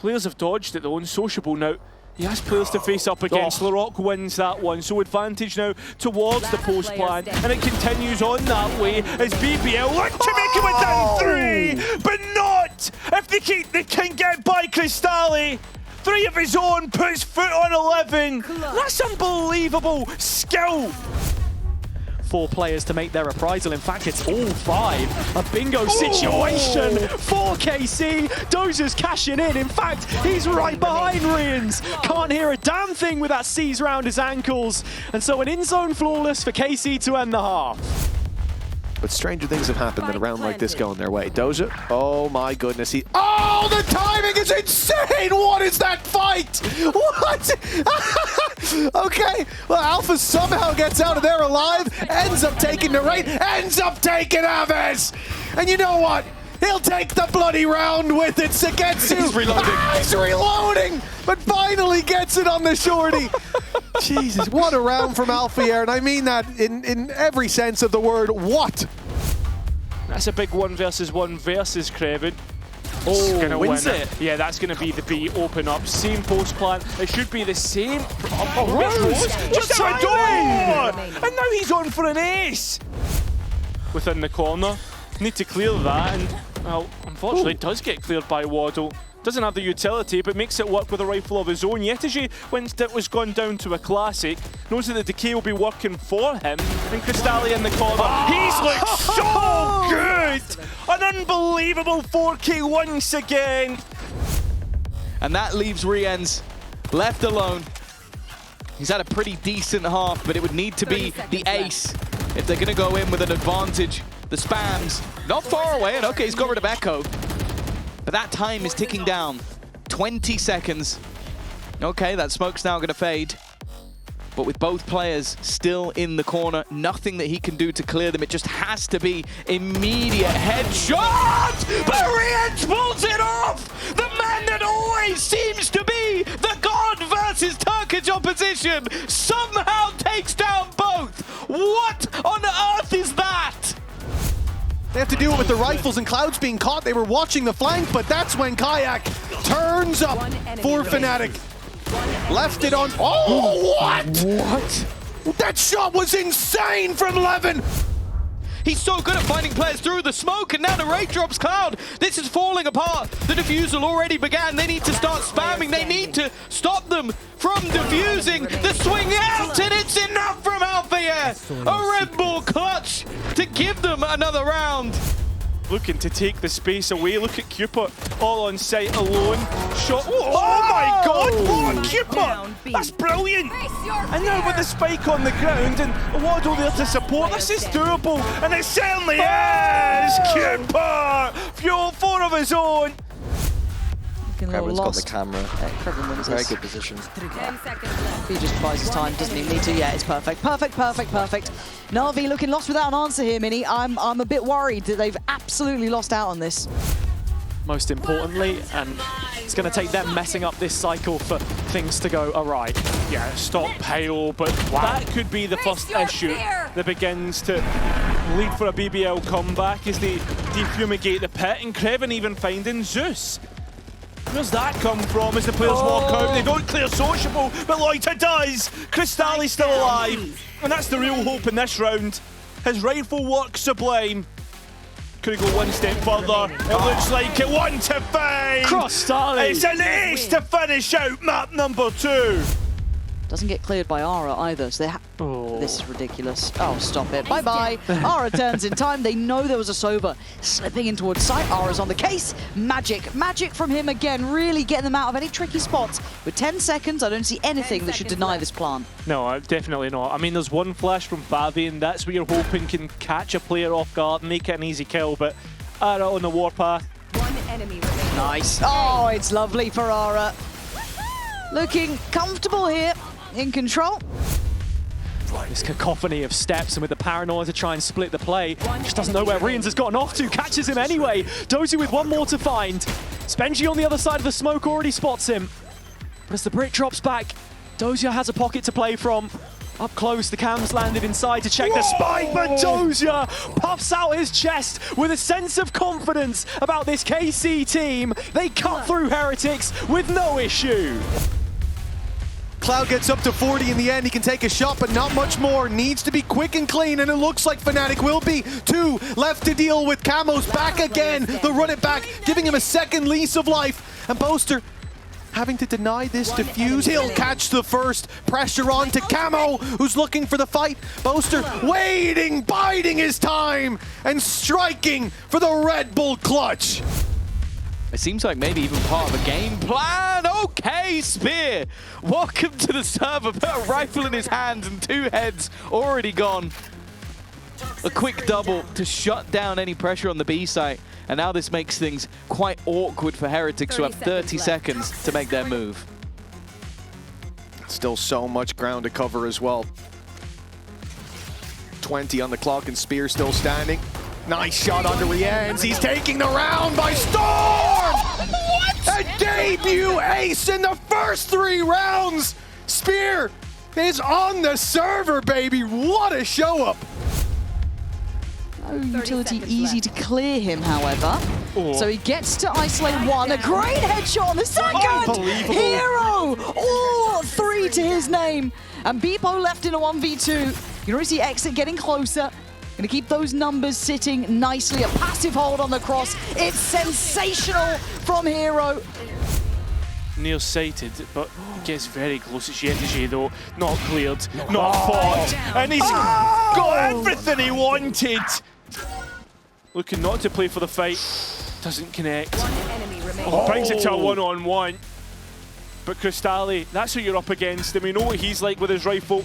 players have dodged it though, unsociable now. He has players to face up against. LaRock wins that one, so advantage now towards the post plan, and it continues on that way as BBL look to make it within 3, but not if they can get by Cristalli. 3 of his own, puts foot on 11. That's unbelievable skill. 4 players to make their reprisal. In fact, it's all 5. A bingo situation for KC. Dozer's cashing in. In fact, he's right behind Rians. Can't hear a damn thing with that seize round his ankles. And so an in-zone flawless for KC to end the half. But stranger things have happened than a round like this going their way. Doja, oh my goodness, oh, the timing is insane! What is that fight? What? Okay, well, Alpha somehow gets out of there alive, ends up taking the right, ends up taking Aves! And you know what? He'll take the bloody round with it, Sagetsu! He's reloading. He's reloading! But finally gets it on the shorty! Jesus, what a round from Alfier, and I mean that in every sense of the word. What? That's a big 1 versus Kreven. Oh, wins win it. Yeah, that's going to be the B open up. Same post plan. It should be the same. Rose! Just a door! And now he's on for an ace! Within the corner. Need to clear that, and well, unfortunately it does get cleared by Waddle. Doesn't have the utility, but makes it work with a rifle of his own. Yetiji, when it was gone down to a classic, knows that the decay will be working for him. And Cristalli in the corner. He's looked so good! An unbelievable 4K once again. And that leaves Rians left alone. He's had a pretty decent half, but it would need to be the ace if they're going to go in with an advantage. The spams, not far away, and okay, he's got rid of Echo. But that time is ticking down. 20 seconds. Okay, that smoke's now going to fade. But with both players still in the corner, nothing that he can do to clear them. It just has to be immediate headshot! But Rians pulls it off! The man that always seems to be the God versus Turkish opposition somehow takes down both! What on earth is that? They have to deal with the rifles and Clouds being caught. They were watching the flank, but that's when Kayak turns up for Fnatic. Left it on. Oh, what? What? That shot was insane from Levin. He's so good at finding players through the smoke, and now the raid drops Cloud. This is falling apart. The defusal already began. They need to start spamming. They need to stop them from defusing. The swing out, and it's enough from Alfier. A Red Bull clutch to give them another round. Looking to take the space away. Look at Cupid all on site alone. Shot. Oh my god, what a Cupid! That's brilliant! And now with the spike on the ground and Waddle there to support, this is doable, and it certainly is! Cupid! Fuel 4 of his own! Kreven's got the camera. Kreven wins Very this. good position. 10 seconds left. He just buys his time, doesn't he? Need to. Yeah, it's perfect. Perfect. Na'Vi looking lost without an answer here, Mini. I'm a bit worried that they've absolutely lost out on this. Most importantly, and it's going to take them messing up this cycle for things to go awry. Yeah, stockpile, but that could be the first issue that begins to lead for a BBL comeback as they defumigate the pit, and Kreven even finding Zeus. Where's that come from as the players walk out? They don't clear sociable, but Loita does! Cristalli's still alive, and that's the real hope in this round. His rifle works sublime. Could he go one step further? It looks like it. 1 to 5! Cristalli! It's an ace to finish out map number 2! Doesn't get cleared by Ara either, so this is ridiculous. Oh, stop it. Bye-bye. Ara turns in time. They know there was a Soba slipping in towards sight. Ara's on the case. Magic from him again, really getting them out of any tricky spots. With 10 seconds, I don't see anything that should deny this plan. No, definitely not. I mean, there's one flash from Favi, and that's what you're hoping can catch a player off guard and make it an easy kill, but Ara on the warpath. One enemy remains. Nice. Oh, it's lovely for Ara. Looking comfortable here. In control. This cacophony of steps, and with the paranoia to try and split the play, just doesn't know where Rians has gotten off to, catches him anyway. Dozy with one more to find. Spenji on the other side of the smoke already spots him. But as the Brit drops back, Dozier has a pocket to play from. Up close, the cam's landed inside to check the spike, but Doja puffs out his chest with a sense of confidence about this KC team. They cut through Heretics with no issue. Cloud gets up to 40 in the end. He can take a shot, but not much more. Needs to be quick and clean, and it looks like Fnatic will be. 2 left to deal with. Camo's back again. They'll run it back, giving him a second lease of life. And Boaster having to deny this defuse. He'll catch the first. Pressure on to Camo, who's looking for the fight. Boaster waiting, biding his time, and striking for the Red Bull clutch. It seems like maybe even part of a game plan. Okay, Spear. Welcome to the server. Put a rifle in his hands and 2 heads already gone. A quick double to shut down any pressure on the B site. And now this makes things quite awkward for Heretics, who have 30 seconds to make their move. Still so much ground to cover as well. 20 on the clock and Spear still standing. Nice shot onto Rienz. He's taking the round by storm! What? A debut ace in the first 3 rounds! Spear is on the server, baby. What a show up! No utility easy to clear him, however. So he gets to isolate 1. A great headshot on the second! Unbelievable. Hero! All 3 to his name. And Beepo left in a 1v2. You can already see Exit getting closer. Gonna keep those numbers sitting nicely. A passive hold on the cross. It's sensational from Hero. Nearsighted, but gets very close. It's Yetigy though, not cleared, not fought, and he's got everything he wanted. Looking not to play for the fight, doesn't connect. Brings it to a 1-on-1. But Crystalli, that's who you're up against, and we know what he's like with his rifle.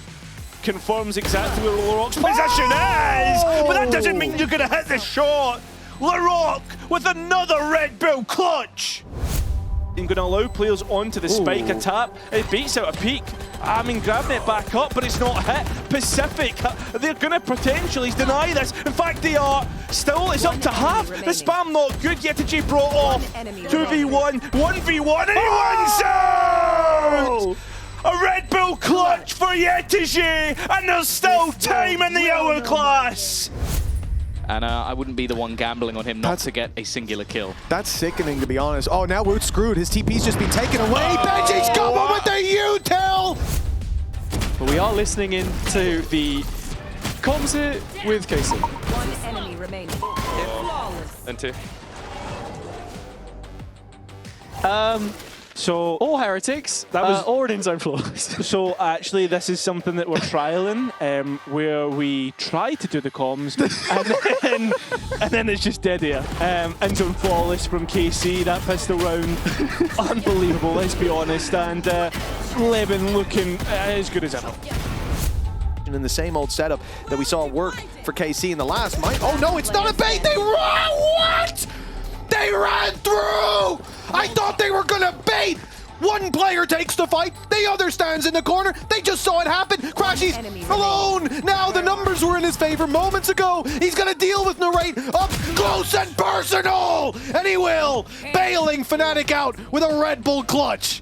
Confirms exactly where LaRock's position is, but that doesn't mean you're gonna hit the shot. LaRock with another Red Bull clutch. I'm going to allow players onto the spike, a tap. It beats out a peak. I mean, grabbing it back up, but it's not hit. Pacific, they're going to potentially deny this. In fact, they are. Still, it's up to half. The spam not good. Yetigy brought off. 2v1, 1v1, and he wins out! A Red Bull clutch for Yetigy, and there's still time in the hourglass. And I wouldn't be the one gambling on him not to get a singular kill. That's sickening, to be honest. Oh, now Woot's screwed. His TP's just been taken away. Benji's coming with the util! But we are listening in to the comms here with KC. 1 enemy remaining. Flawless. And 2. So All Heretics, That was- or in zone floors. So actually, this is something that we're trialing, where we try to do the comms, and then it's just dead air. End zone flawless from KC, that pistol round, unbelievable. Let's be honest, and Levin looking as good as ever. In the same old setup that we saw work for KC in the last might. Oh no, it's not a bait. They ran. What? They ran through. I thought they were gonna bait. One player takes the fight, the other stands in the corner. They just saw it happen. Crashy's alone. Now the numbers were in his favor moments ago. He's gonna deal with Narrate up close and personal, and he will. Bailing Fnatic out with a Red Bull clutch.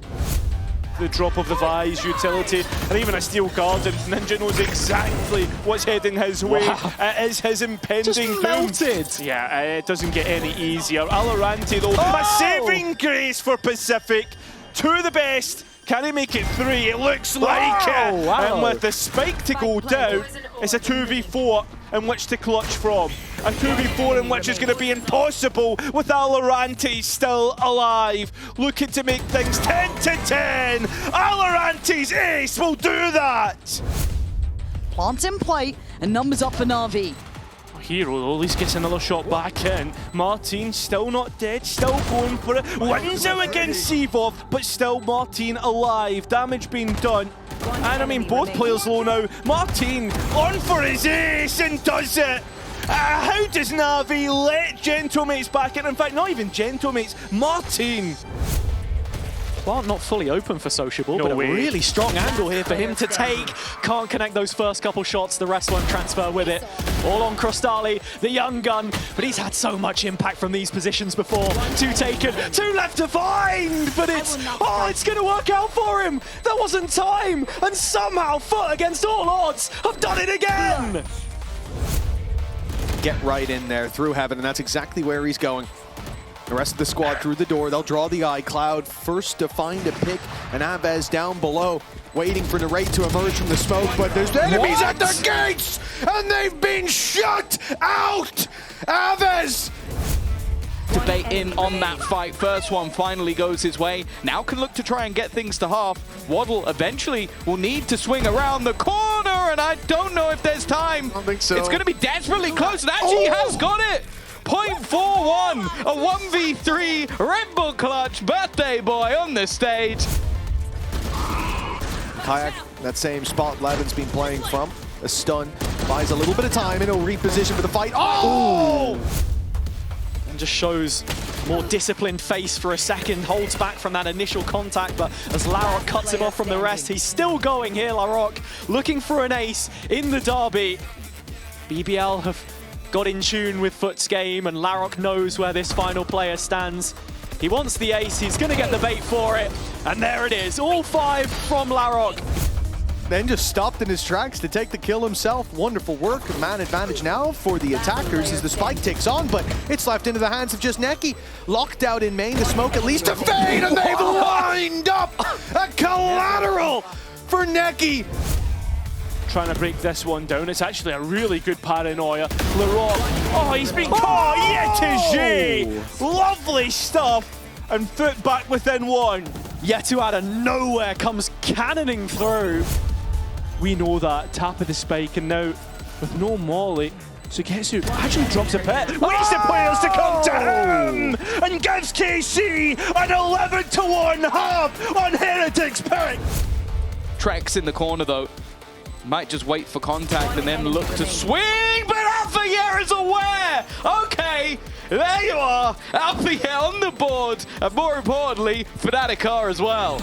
The drop of the Vise utility, and even a steel guard, and Ninja knows exactly what's heading his way. It is his impending Just doom. melted. Yeah, it doesn't get any easier. VALORANT though, a saving grace for Pacific. 2 the best. Can he make it 3? It looks like it. Wow. And with the spike to go down, it's a 2v4 in which to clutch from. A 2v4 in which is going to be impossible with VALORANT still alive. Looking to make things 10 to 10. VALORANT's ace will do that. Plant in play, and numbers up for Na'Vi. Hero though, at least gets another shot back in. Martin still not dead, still going for it. Wins out against Sevov, but still Martin alive. Damage being done. And I mean, both players low now. Martin on for his ace and does it. How does Na'Vi let Gentlemates back in? In fact, not even Gentlemates, Martin. Well, not fully open for Sociable, No but way. a really strong angle here for him to take. Can't connect those first couple shots. The rest won't transfer with it. All on Crostali, the young gun, but he's had so much impact from these positions before. 2 taken, 2 left to find, but it's going to work out for him. There wasn't time, and somehow Foot, against all odds, have done it again. Get right in there through heaven, and that's exactly where he's going. The rest of the squad through the door. They'll draw the eye. Cloud first to find a pick, and Aves down below, waiting for Narrate to emerge from the smoke, but there's enemies at the gates, and they've been shut out! Aves! Debate in on that fight. First one finally goes his way. Now can look to try and get things to half. Waddle eventually will need to swing around the corner, and I don't know if there's time. I don't think so. It's going to be desperately close, and actually has got it. 0.41, a 1v3 Red Bull clutch birthday boy on the stage. Kayak, that same spot Levin's been playing from. A stun, buys a little bit of time, and he'll reposition for the fight. Oh! And just shows more disciplined face for a second, holds back from that initial contact, but as Larok cuts him off from the rest, he's still going here, Larok, looking for an ace in the derby. BBL have got in tune with Foot's game, and Larok knows where this final player stands. He wants the ace, he's gonna get the bait for it, and there it is, all 5 from Larok. Then just stopped in his tracks to take the kill himself. Wonderful work. Man advantage now for the attackers as the spike ticks on, but it's left into the hands of just Neki. Locked out in main, the smoke at least to fade, and they've lined up a collateral for Neki. Trying to break this one down. It's actually a really good paranoia. Larok, oh, he's been caught yet again. Lovely stuff. And Foot back within 1. Yetu out of nowhere comes cannoning through. We know that. Tap of the spike, and now with no molly, Sugetsu actually drops a pit. Waits the players to come to him and gives KC an 11-1 hub on Heretic's pick. Trex in the corner though. Might just wait for contact and then look to swing, but Alphayer is aware! Okay, there you are, Alphayer on the board, and more importantly, Fnatic are as well.